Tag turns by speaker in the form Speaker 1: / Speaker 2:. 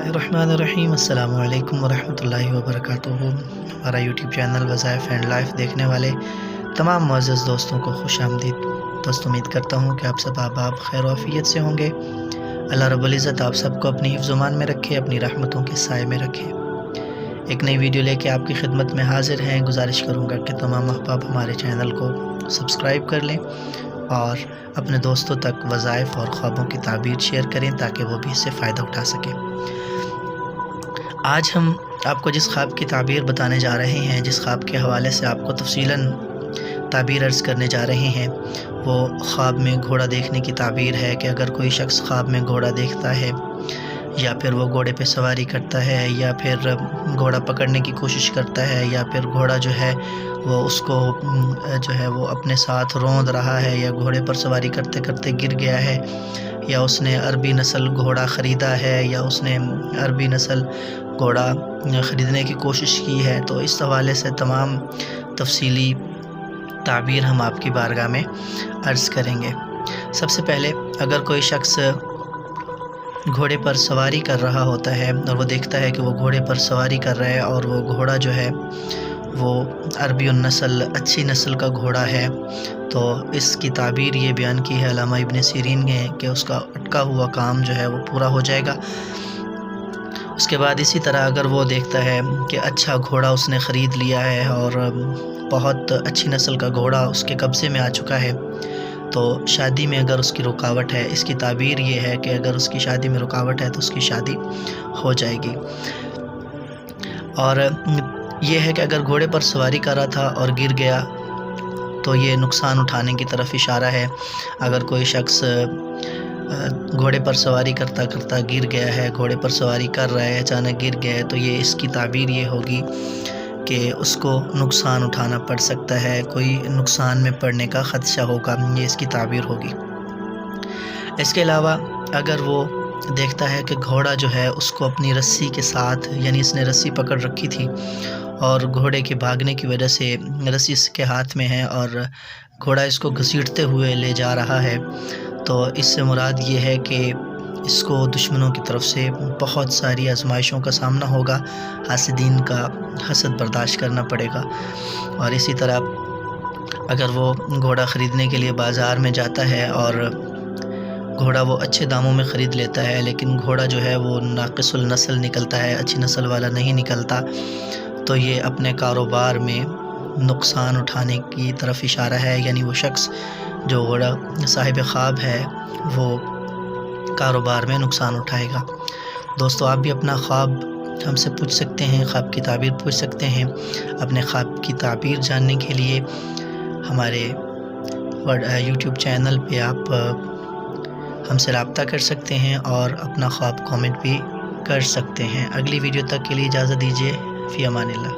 Speaker 1: बिस्मिल्लाहिर्रहमानिर्रहीम। अस्सलामु अलैकुम वरहमतुल्लाहि वबरकातुहू। हमारा यूट्यूब चैनल वज़ाइफ़ एंड लाइफ देखने वाले तमाम मुअज़्ज़ज़ दोस्तों को खुश आमदीद। दोस्तों, उम्मीद करता हूँ कि आप सब आबाब खैर आफ़ियत से होंगे। अल्लाह रब्बुल इज़्ज़त आप सबको अपनी हिफ़्ज़-ओ-मान में रखे, अपनी रहमतों के साए में रखे। एक नई वीडियो लेके आपकी खिदमत में हाज़िर हैं। गुजारिश करूँगा कि तमाम अहबाब हमारे चैनल को सब्सक्राइब कर लें और अपने दोस्तों तक वज़ाइफ़ और ख्वाबों की ताबीर शेयर करें ताकि वो भी इससे फ़ायदा उठा सकें। आज हम आपको जिस ख्वाब की ताबीर बताने जा रहे हैं, जिस ख्वाब के हवाले से आपको तफ़सीलन ताबीर अर्ज़ करने जा रहे हैं, वो ख्वाब में घोड़ा देखने की ताबीर है कि अगर कोई शख्स ख्वाब में घोड़ा देखता है या फिर वो घोड़े पे सवारी करता है या फिर घोड़ा पकड़ने की कोशिश करता है या फिर घोड़ा जो है वो उसको जो है वो अपने साथ रौंद रहा है या घोड़े पर सवारी करते करते गिर गया है या उसने अरबी नस्ल घोड़ा ख़रीदा है या उसने अरबी नस्ल घोड़ा ख़रीदने की कोशिश की है, तो इस हवाले से तमाम तफसीली ताबीर हम आपकी बारगाह में अर्ज़ करेंगे। सबसे पहले, अगर कोई शख्स घोड़े पर सवारी कर रहा होता है और वो देखता है कि वो घोड़े पर सवारी कर रहा है और वो घोड़ा जो है वो अरबी नस्ल अच्छी नस्ल का घोड़ा है, तो इसकी ताबीर ये बयान की है अल्लामा इब्न सीरीन ने कि उसका अटका हुआ काम जो है वो पूरा हो जाएगा। उसके बाद इसी तरह अगर वो देखता है कि अच्छा घोड़ा उसने ख़रीद लिया है और बहुत अच्छी नस्ल का घोड़ा उसके कब्ज़े में आ चुका है, तो शादी में अगर उसकी रुकावट है, इसकी ताबीर ये है कि अगर उसकी शादी में रुकावट है तो उसकी शादी हो जाएगी। और ये है कि अगर घोड़े पर सवारी कर रहा था और गिर गया तो ये नुकसान उठाने की तरफ इशारा है। अगर कोई शख्स घोड़े पर सवारी करता करता गिर गया है, घोड़े पर सवारी कर रहा है, अचानक गिर गया है, तो ये इसकी ताबीर ये होगी कि उसको नुकसान उठाना पड़ सकता है, कोई नुकसान में पड़ने का ख़दशा होगा, ये इसकी ताबीर होगी। इसके अलावा अगर वो देखता है कि घोड़ा जो है उसको अपनी रस्सी के साथ, यानी इसने रस्सी पकड़ रखी थी और घोड़े के भागने की वजह से रस्सी इसके हाथ में है और घोड़ा इसको घसीटते हुए ले जा रहा है, तो इससे मुराद ये है कि इसको दुश्मनों की तरफ से बहुत सारी आजमाइशों का सामना होगा, हासिदीन का हसद बर्दाश्त करना पड़ेगा। और इसी तरह अगर वो घोड़ा ख़रीदने के लिए बाज़ार में जाता है और घोड़ा वो अच्छे दामों में ख़रीद लेता है, लेकिन घोड़ा जो है वो नाक़िसुल नस्ल निकलता है, अच्छी नस्ल वाला नहीं निकलता, तो ये अपने कारोबार में नुकसान उठाने की तरफ इशारा है। यानी वो शख्स जो घोड़ा साहिब ख्वाब है वो कारोबार में नुकसान उठाएगा। दोस्तों, आप भी अपना ख्वाब हमसे पूछ सकते हैं, ख्वाब की ताबीर पूछ सकते हैं। अपने ख्वाब की ताबीर जानने के लिए हमारे यूट्यूब चैनल पे आप हमसे रब्ता कर सकते हैं और अपना ख्वाब कमेंट भी कर सकते हैं। अगली वीडियो तक के लिए इजाज़त दीजिए। फ़ी अमानिल्लाह।